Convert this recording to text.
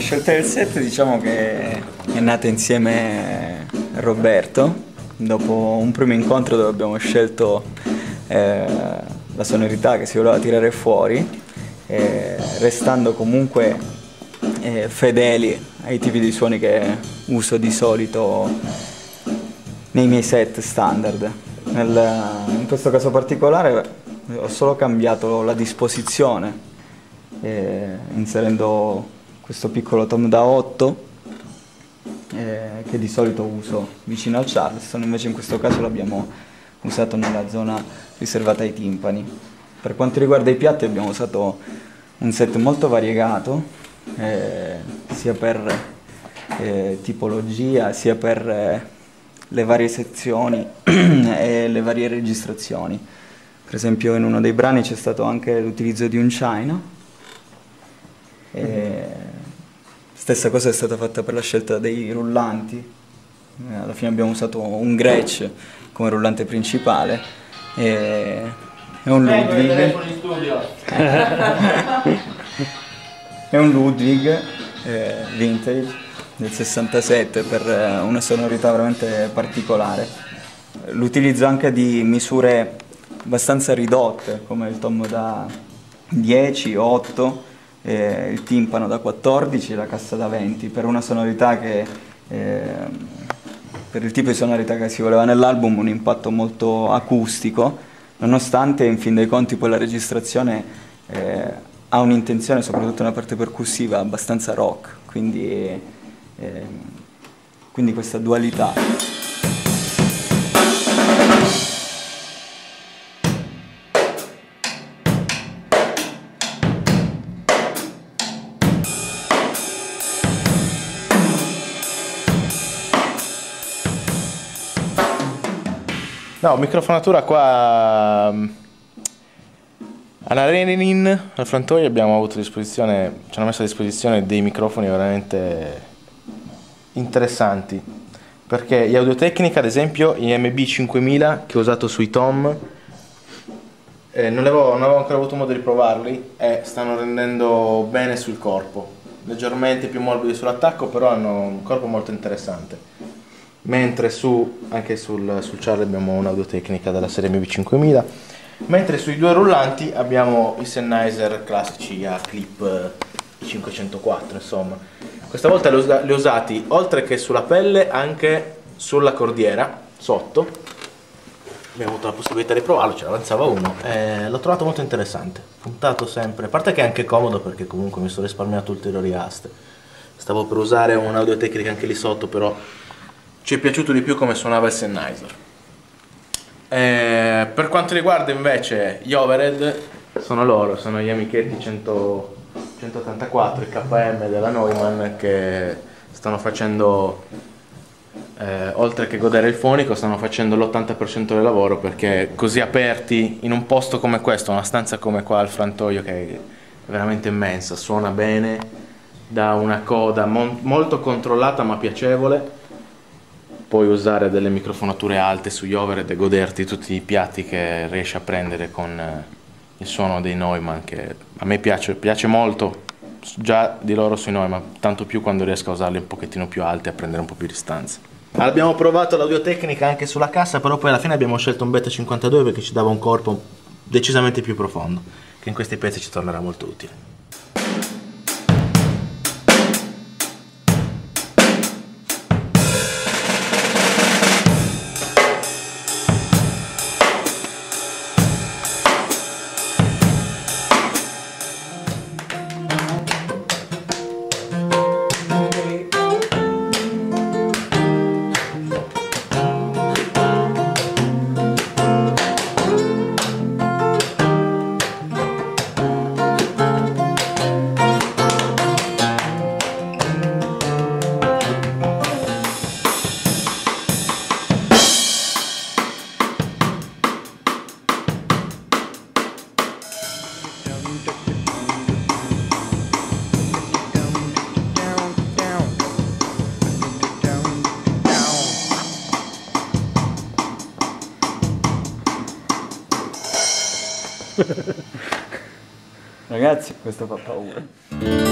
scelta del set diciamo che è nata insieme a Roberto, dopo un primo incontro dove abbiamo scelto la sonorità che si voleva tirare fuori, restando comunque fedeli ai tipi di suoni che uso di solito nei miei set standard. In questo caso particolare ho solo cambiato la disposizione, inserendo questo piccolo tom da 8 che di solito uso vicino al Charleston, invece in questo caso l'abbiamo usato nella zona riservata ai timpani. Per quanto riguarda i piatti abbiamo usato un set molto variegato, sia per tipologia sia per le varie sezioni e le varie registrazioni. Per esempio in uno dei brani c'è stato anche l'utilizzo di un China. Stessa cosa è stata fatta per la scelta dei rullanti. Alla fine abbiamo usato un Gretsch come rullante principale e un Ludwig. È un Ludwig vintage del 67 per una sonorità veramente particolare. L'utilizzo anche di misure abbastanza ridotte come il tom da 10, 8, il timpano da 14 e la cassa da 20 per una sonorità che per il tipo di sonorità che si voleva nell'album, un impatto molto acustico, nonostante in fin dei conti poi la registrazione ha un'intenzione, soprattutto nella parte percussiva, abbastanza rock, quindi questa dualità. No, microfonatura qua alla Renin, al frantoio abbiamo avuto a disposizione, ci hanno messo a disposizione dei microfoni veramente interessanti, perché gli Audio-Technica, ad esempio, gli MB5000 che ho usato sui tom, non avevo ancora avuto modo di provarli e stanno rendendo bene sul corpo, leggermente più morbidi sull'attacco, però hanno un corpo molto interessante. Mentre anche sul Charlie abbiamo un'Audio-Technica della serie MB5000, mentre sui due rullanti abbiamo i Sennheiser classici a clip 504, insomma. Questa volta li ho usati oltre che sulla pelle anche sulla cordiera sotto. Abbiamo avuto la possibilità di provarlo, ce ne avanzava uno e l'ho trovato molto interessante, puntato sempre, a parte che è anche comodo perché comunque mi sono risparmiato ulteriori aste. Stavo per usare un'Audio-Technica anche lì sotto, però ci è piaciuto di più come suonava il Sennheiser. Per quanto riguarda invece gli overhead, sono gli amichetti 184, il KM della Neumann, che stanno facendo, oltre che godere il fonico, stanno facendo l'80% del lavoro, perché così aperti in un posto come questo, una stanza come qua al frantoio che è veramente immensa, suona bene, dà una coda molto controllata ma piacevole. Puoi usare delle microfonature alte sugli overhead e goderti tutti i piatti che riesci a prendere con il suono dei Neumann, che a me piace molto già di loro sui Neumann, tanto più quando riesco a usarli un pochettino più alti, a prendere un po' più distanza. Abbiamo provato l'Audio-Technica anche sulla cassa, però poi alla fine abbiamo scelto un Beta 52 perché ci dava un corpo decisamente più profondo, che in questi pezzi ci tornerà molto utile. Ragazzi, questo fa paura.